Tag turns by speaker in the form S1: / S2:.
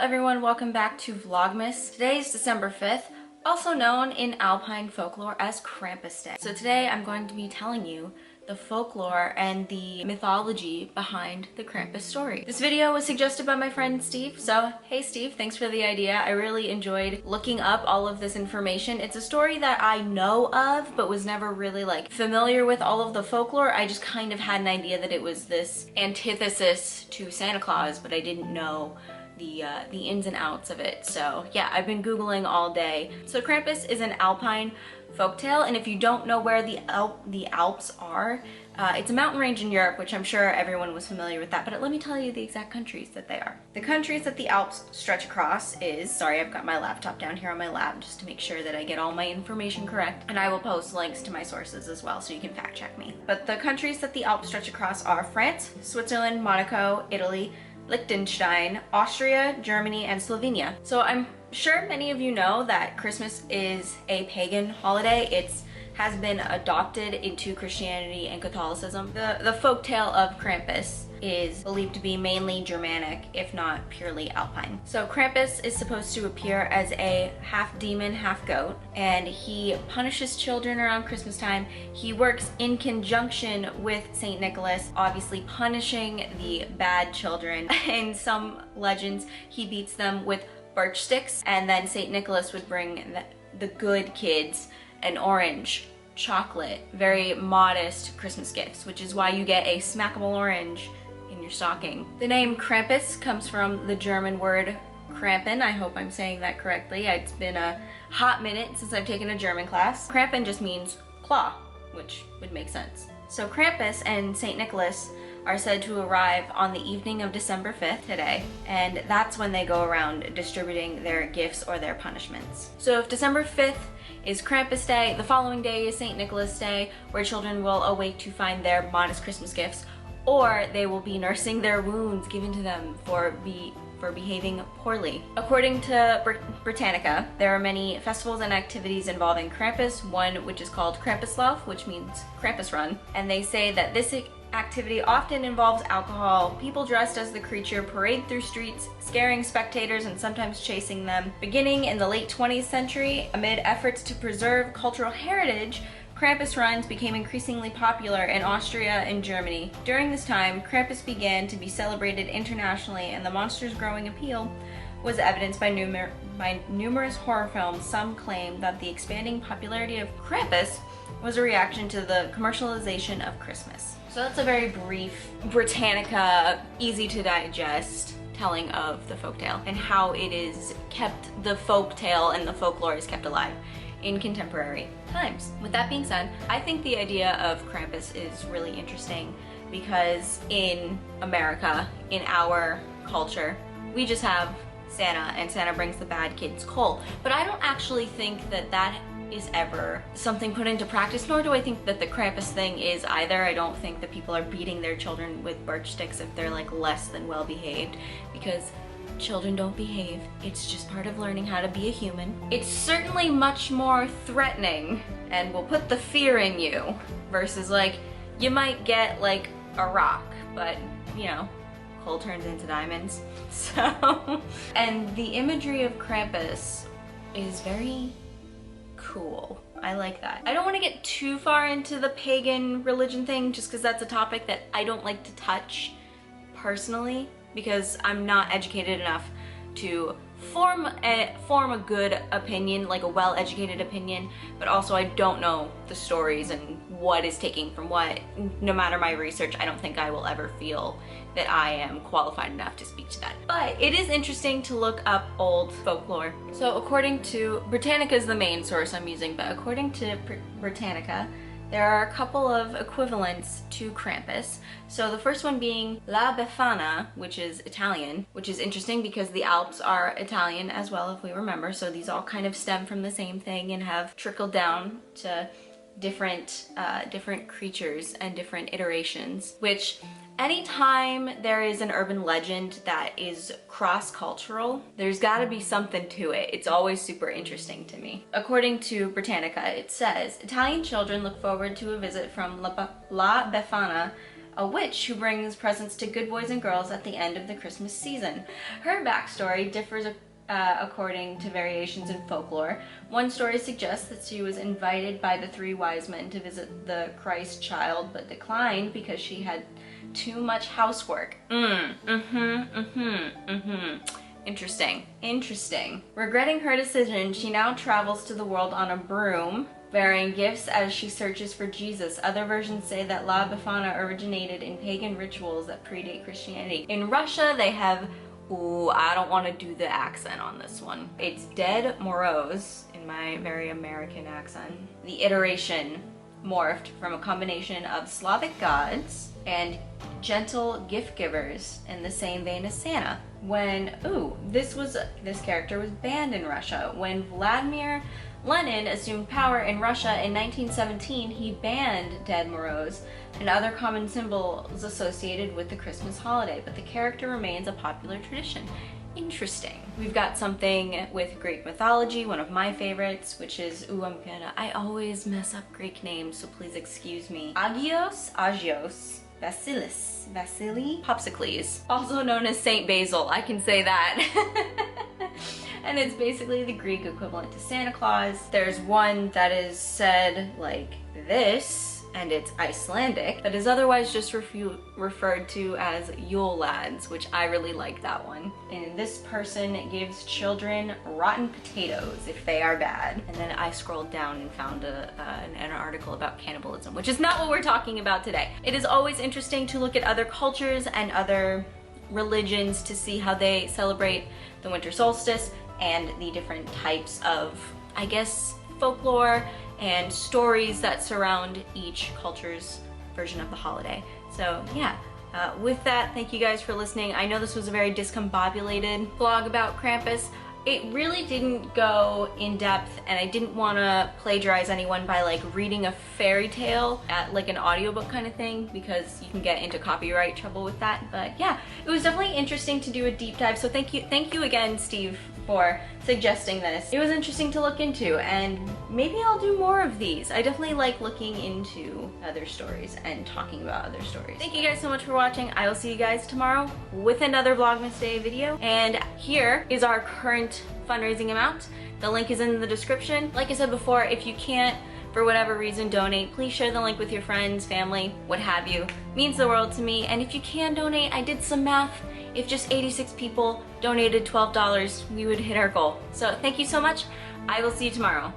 S1: everyone, welcome back to Vlogmas. Today is December 5th, also known in Alpine folklore as Krampus Day. So today I'm going to be telling you the folklore and the mythology behind the Krampus story. This video was suggested by my friend Steve, so hey Steve, thanks for the idea. I really enjoyed looking up all of this information. It's a story that I know of, but was never really familiar with all of the folklore. I just kind of had an idea that it was this antithesis to Santa Claus, but I didn't know the ins and outs of it. So yeah, I've been Googling all day. So Krampus is an Alpine folktale, and if you don't know where the Alps are, it's a mountain range in Europe, which I'm sure everyone was familiar with that, but let me tell you the exact countries that they are. The countries that the Alps stretch across is, sorry, I've got my laptop down here on my lap just to make sure that I get all my information correct, and I will post links to my sources as well so you can fact check me. But the countries that the Alps stretch across are France, Switzerland, Monaco, Italy, Liechtenstein, Austria, Germany, and Slovenia. So I'm sure many of you know that Christmas is a pagan holiday. It has been adopted into Christianity and Catholicism. The folktale of Krampus is believed to be mainly Germanic, if not purely Alpine. So Krampus is supposed to appear as a half demon, half goat, and he punishes children around Christmas time. He works in conjunction with Saint Nicholas, obviously punishing the bad children. In some legends, he beats them with birch sticks, and then Saint Nicholas would bring the good kids an orange, chocolate, very modest Christmas gifts, which is why you get a smackable orange in your stocking. The name Krampus comes from the German word Krampen. I hope I'm saying that correctly. It's been a hot minute since I've taken a German class. Krampen just means claw, which would make sense. So Krampus and Saint Nicholas are said to arrive on the evening of December 5th today, and that's when they go around distributing their gifts or their punishments. So if December 5th is Krampus Day, the following day is Saint Nicholas Day, where children will awake to find their modest Christmas gifts, or they will be nursing their wounds given to them for behaving poorly. According to Britannica, there are many festivals and activities involving Krampus, one which is called Krampuslauf, which means Krampus Run, and they say that this activity often involves alcohol. People dressed as the creature parade through streets, scaring spectators and sometimes chasing them. Beginning in the late 20th century, amid efforts to preserve cultural heritage, Krampus runs became increasingly popular in Austria and Germany. During this time, Krampus began to be celebrated internationally, and the monster's growing appeal was evidenced by numerous horror films. Some claim that the expanding popularity of Krampus was a reaction to the commercialization of Christmas. So that's a very brief Britannica, easy to digest telling of the folktale and how it is kept, the folktale and the folklore is kept alive in contemporary times. With that being said, I think the idea of Krampus is really interesting because in America, in our culture, we just have Santa, and Santa brings the bad kids coal. But I don't actually think that that is ever something put into practice, nor do I think that the Krampus thing is either. I don't think that people are beating their children with birch sticks if they're less than well behaved, because children don't behave. It's just part of learning how to be a human. It's certainly much more threatening and will put the fear in you versus you might get a rock, but you know, coal turns into diamonds. So, and the imagery of Krampus is very cool. I like that. I don't want to get too far into the pagan religion thing just because that's a topic that I don't like to touch personally, because I'm not educated enough to form a good opinion, a well-educated opinion, but also I don't know the stories and what is taking from what. No matter my research, I don't think I will ever feel that I am qualified enough to speak to that. But it is interesting to look up old folklore. So according to Britannica is the main source I'm using, but according to Britannica, there are a couple of equivalents to Krampus. So the first one being La Befana, which is Italian, which is interesting because the Alps are Italian as well, if we remember. So these all kind of stem from the same thing and have trickled down to different creatures and different iterations, which anytime there is an urban legend that is cross-cultural, there's gotta be something to it. It's always super interesting to me. According to Britannica, it says, Italian children look forward to a visit from La Befana, a witch who brings presents to good boys and girls at the end of the Christmas season. Her backstory differs according to variations in folklore. One story suggests that she was invited by the three wise men to visit the Christ child, but declined because she had too much housework. Interesting. Regretting her decision, she now travels to the world on a broom, bearing gifts as she searches for Jesus. Other versions say that La Befana originated in pagan rituals that predate Christianity. In Russia, they have, ooh, I don't want to do the accent on this one. It's Dead Moroz, in my very American accent. The iteration morphed from a combination of Slavic gods and gentle gift givers in the same vein as Santa. This character was banned in Russia. When Vladimir Lenin assumed power in Russia in 1917, he banned Dead Moroz and other common symbols associated with the Christmas holiday, but the character remains a popular tradition. Interesting. We've got something with Greek mythology, one of my favorites, which is, I always mess up Greek names, so please excuse me. Agios, Vasili, Popsicles, also known as Saint Basil, I can say that. And it's basically the Greek equivalent to Santa Claus. There's one that is said like this, and it's Icelandic, that is otherwise just referred to as Yule Lads, which I really like that one. And this person gives children rotten potatoes if they are bad. And then I scrolled down and found an article about cannibalism, which is not what we're talking about today. It is always interesting to look at other cultures and other religions to see how they celebrate the winter solstice and the different types of, I guess, folklore and stories that surround each culture's version of the holiday. So yeah, with that, thank you guys for listening. I know this was a very discombobulated vlog about Krampus. It really didn't go in depth, and I didn't want to plagiarize anyone by like reading a fairy tale at like an audiobook kind of thing, because you can get into copyright trouble with that. But yeah, it was definitely interesting to do a deep dive, so thank you again, Steve, for suggesting this. It was interesting to look into, and maybe I'll do more of these. I definitely like looking into other stories and talking about other stories. Thank you guys so much for watching. I will see you guys tomorrow with another Vlogmas Day video. And here is our current fundraising amount. The link is in the description. Like I said before, if you can't, for whatever reason, donate, please share the link with your friends, family, what have you. It means the world to me. And if you can donate, I did some math. If just 86 people donated $12, we would hit our goal. So thank you so much. I will see you tomorrow.